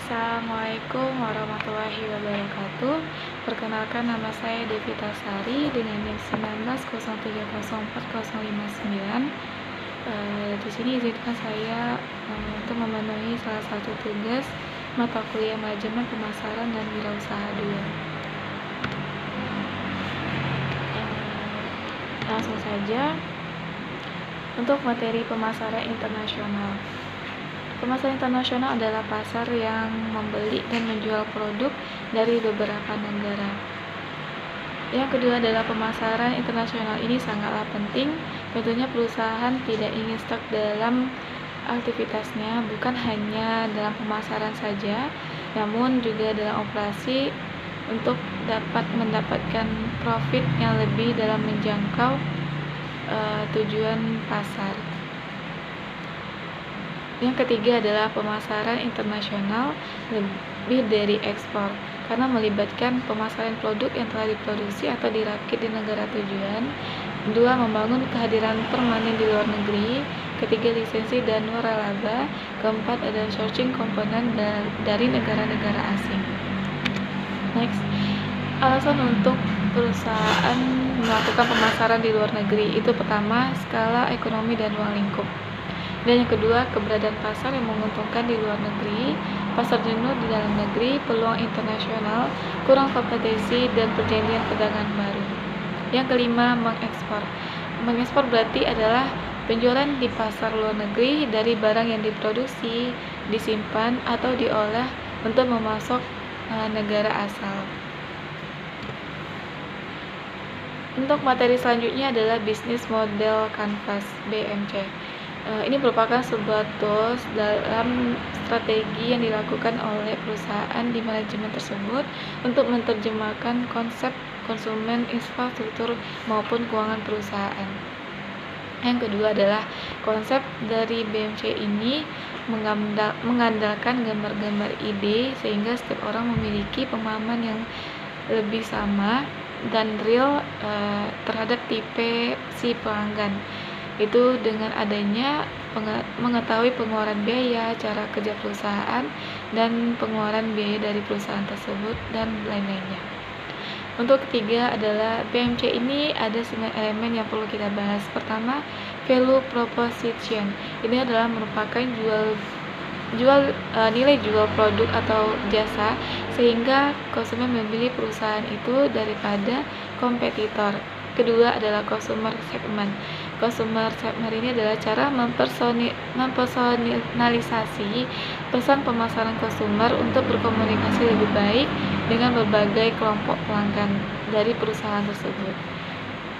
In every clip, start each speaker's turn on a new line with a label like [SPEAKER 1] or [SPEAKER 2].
[SPEAKER 1] Assalamualaikum warahmatullahi wabarakatuh. Perkenalkan, nama saya Devita Sari dengan NIM 1903040059. Di sini izinkan saya untuk memenuhi salah satu tugas mata kuliah manajemen pemasaran dan wirausaha 2. Langsung saja untuk materi pemasaran internasional. Pemasaran internasional adalah pasar yang membeli dan menjual produk dari beberapa negara. Yang kedua adalah pemasaran internasional ini sangatlah penting. Tentunya perusahaan tidak ingin stuck dalam aktivitasnya, bukan hanya dalam pemasaran saja, namun juga dalam operasi untuk dapat mendapatkan profit yang lebih dalam menjangkau tujuan pasar. Yang ketiga adalah pemasaran internasional lebih dari ekspor, karena melibatkan pemasaran produk yang telah diproduksi atau dirakit di negara tujuan. Dua, membangun kehadiran permanen di luar negeri. Ketiga, lisensi dan waralaba. Keempat adalah sourcing komponen dari negara-negara asing. Next, alasan untuk perusahaan melakukan pemasaran di luar negeri itu pertama, skala ekonomi dan ruang lingkup. Dan yang kedua, keberadaan pasar yang menguntungkan di luar negeri, pasar jenuh di dalam negeri, peluang internasional, kurang kompetensi, dan perjanjian perdagangan baru. Yang kelima, mengekspor. Mengekspor berarti adalah penjualan di pasar luar negeri dari barang yang diproduksi, disimpan, atau diolah untuk memasok negara asal. Untuk materi selanjutnya adalah Business Model Canvas (BMC). Ini merupakan sebuah tools dalam strategi yang dilakukan oleh perusahaan di manajemen tersebut untuk menerjemahkan konsep konsumen, infrastruktur, maupun keuangan perusahaan. Yang kedua adalah konsep dari BMC ini mengandalkan gambar-gambar ide sehingga setiap orang memiliki pemahaman yang lebih sama dan real terhadap tipe si pelanggan. Itu dengan adanya mengetahui pengeluaran biaya, cara kerja perusahaan, dan pengeluaran biaya dari perusahaan tersebut, dan lain-lainnya. Untuk ketiga adalah BMC ini ada 9 elemen yang perlu kita bahas. Pertama, value proposition. Ini adalah merupakan nilai jual produk atau jasa sehingga konsumen memilih perusahaan itu daripada kompetitor. Kedua adalah consumer segment. Consumer segment ini adalah cara mempersonalisasi pesan pemasaran konsumer untuk berkomunikasi lebih baik dengan berbagai kelompok pelanggan dari perusahaan tersebut.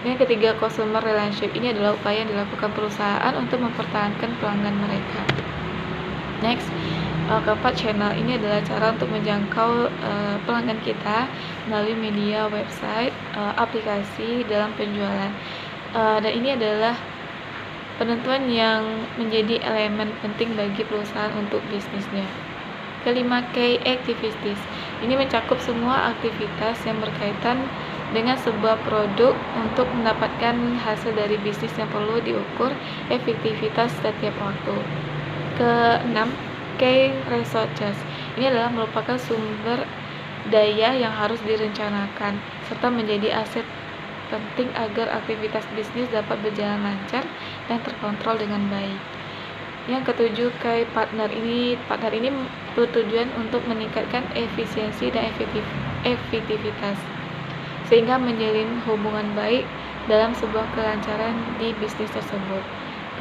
[SPEAKER 1] Yang ketiga, consumer relationship. Ini adalah upaya yang dilakukan perusahaan untuk mempertahankan pelanggan mereka. Next, keempat, channel. Ini adalah cara untuk menjangkau pelanggan kita melalui media, website, aplikasi dalam penjualan. Dan ini adalah penentuan yang menjadi elemen penting bagi perusahaan untuk bisnisnya. Kelima, key activities. Ini mencakup semua aktivitas yang berkaitan dengan sebuah produk untuk mendapatkan hasil dari bisnis yang perlu diukur efektivitas setiap waktu. Keenam, key resources. Ini adalah merupakan sumber daya yang harus direncanakan serta menjadi aset penting agar aktivitas bisnis dapat berjalan lancar dan terkontrol dengan baik. Yang ketujuh, key partner. Partner ini bertujuan untuk meningkatkan efisiensi dan efektivitas sehingga menjalin hubungan baik dalam sebuah kelancaran di bisnis tersebut.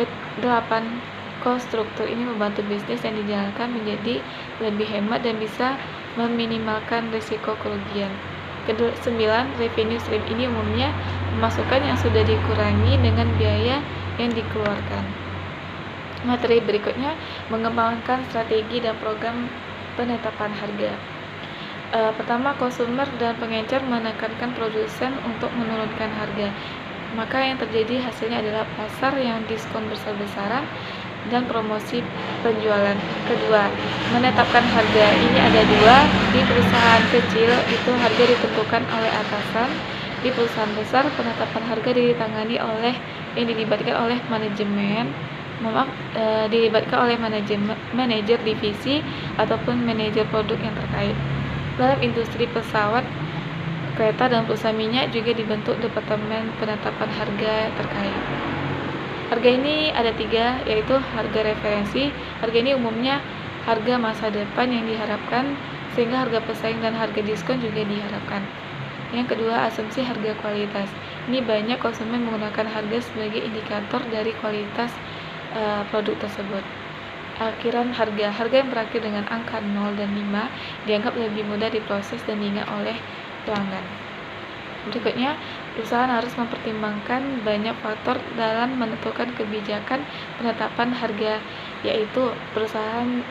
[SPEAKER 1] Kedelapan, cost structure. Ini membantu bisnis yang dijalankan menjadi lebih hemat dan bisa meminimalkan risiko kerugian. Ke-9, revenue stream. Ini umumnya pemasukan yang sudah dikurangi dengan biaya yang dikeluarkan. Materi berikutnya mengembangkan strategi dan program penetapan harga. Pertama, konsumer dan pengecer menekankan produsen untuk menurunkan harga. Maka yang terjadi hasilnya adalah pasar yang diskon besar-besaran dan promosi penjualan. Kedua, menetapkan harga. Ini ada dua. Di perusahaan kecil itu harga ditentukan oleh atasan. Di perusahaan besar penetapan harga ditangani oleh yang dilibatkan oleh manajemen dilibatkan oleh manajer divisi ataupun manajer produk yang terkait. Dalam industri pesawat, kereta, dan perusahaan minyak juga dibentuk departemen penetapan harga terkait. Harga ini ada 3, yaitu harga referensi. Harga ini umumnya harga masa depan yang diharapkan, sehingga harga pesaing dan harga diskon juga diharapkan. Yang kedua, asumsi harga kualitas. Ini banyak konsumen menggunakan harga sebagai indikator dari kualitas produk tersebut. Akhiran harga yang berakhir dengan angka 0 dan 5 dianggap lebih mudah diproses dan diingat oleh pelanggan. Berikutnya, perusahaan harus mempertimbangkan banyak faktor dalam menentukan kebijakan penetapan harga, yaitu perusahaan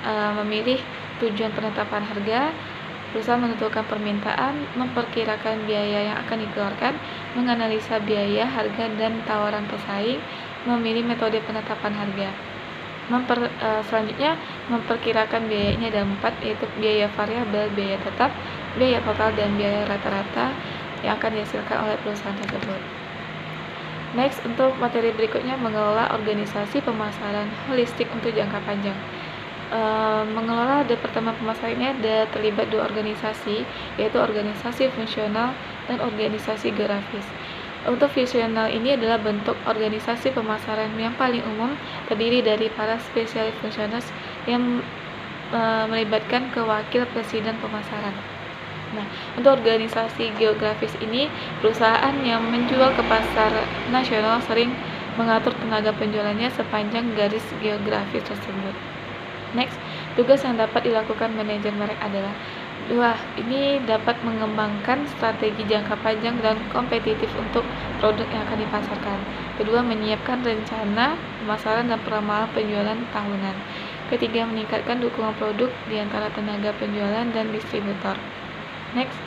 [SPEAKER 1] memilih tujuan penetapan harga, perusahaan menentukan permintaan, memperkirakan biaya yang akan dikeluarkan, menganalisa biaya, harga, dan tawaran pesaing, memilih metode penetapan harga. Selanjutnya, memperkirakan biaya. Ini ada 4, yaitu biaya variabel, biaya tetap, biaya total, dan biaya rata-rata yang akan dihasilkan oleh perusahaan tersebut. Next, untuk materi berikutnya, mengelola organisasi pemasaran holistik untuk jangka panjang. Mengelola departemen pemasaran ini ada terlibat 2 organisasi, yaitu organisasi fungsional dan organisasi geografis. Untuk fungsional ini adalah bentuk organisasi pemasaran yang paling umum, terdiri dari para spesialis fungsional yang melibatkan kewakil presiden pemasaran. Nah, untuk organisasi geografis ini, perusahaan yang menjual ke pasar nasional sering mengatur tenaga penjualannya sepanjang garis geografis tersebut. Next, tugas yang dapat dilakukan manajer merek adalah 2. Ini dapat mengembangkan strategi jangka panjang dan kompetitif untuk produk yang akan dipasarkan. Kedua, menyiapkan rencana pemasaran dan peramalan penjualan tahunan. Ketiga, meningkatkan dukungan produk di antara tenaga penjualan dan distributor. Next,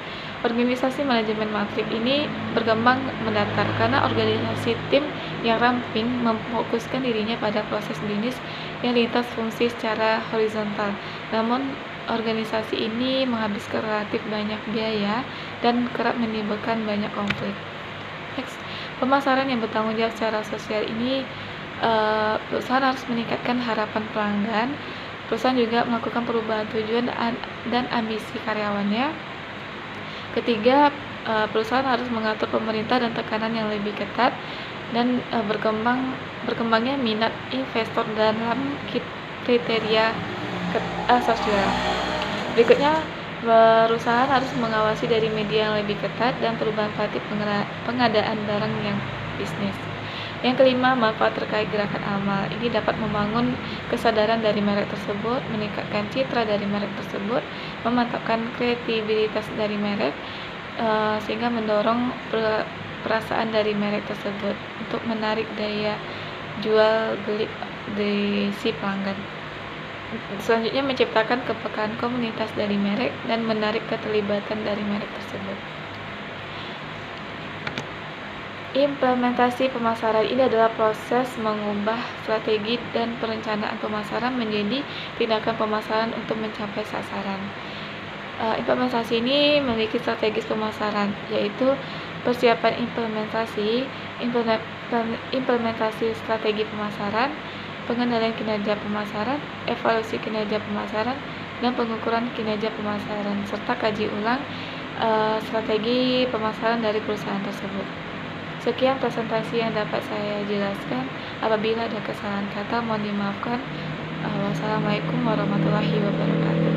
[SPEAKER 1] organisasi manajemen matriks ini berkembang mendatar karena organisasi tim yang ramping memfokuskan dirinya pada proses bisnis yang lintas fungsi secara horizontal. Namun, organisasi ini menghabiskan relatif banyak biaya dan kerap menimbulkan banyak konflik. Next, pemasaran yang bertanggung jawab secara sosial ini, perusahaan harus meningkatkan harapan pelanggan. Perusahaan juga melakukan perubahan tujuan dan ambisi karyawannya. Ketiga, perusahaan harus mengatur pemerintah dan tekanan yang lebih ketat, dan berkembangnya minat investor dalam kriteria sosial. Berikutnya, perusahaan harus mengawasi dari media yang lebih ketat dan perubahan praktik pengadaan barang yang bisnis. Yang kelima, manfaat terkait gerakan amal. Ini dapat membangun kesadaran dari merek tersebut, meningkatkan citra dari merek tersebut, memantapkan kredibilitas dari merek, sehingga mendorong perasaan dari merek tersebut untuk menarik daya jual beli di si pelanggan. Selanjutnya, menciptakan kepekaan komunitas dari merek dan menarik keterlibatan dari merek tersebut. Implementasi pemasaran ini adalah proses mengubah strategi dan perencanaan pemasaran menjadi tindakan pemasaran untuk mencapai sasaran. Implementasi ini memiliki strategis pemasaran, yaitu persiapan implementasi strategi pemasaran, pengendalian kinerja pemasaran, evaluasi kinerja pemasaran, dan pengukuran kinerja pemasaran, serta kaji ulang strategi pemasaran dari perusahaan tersebut. Sekian presentasi yang dapat saya jelaskan. Apabila ada kesalahan kata, mohon dimaafkan. Wassalamualaikum warahmatullahi wabarakatuh.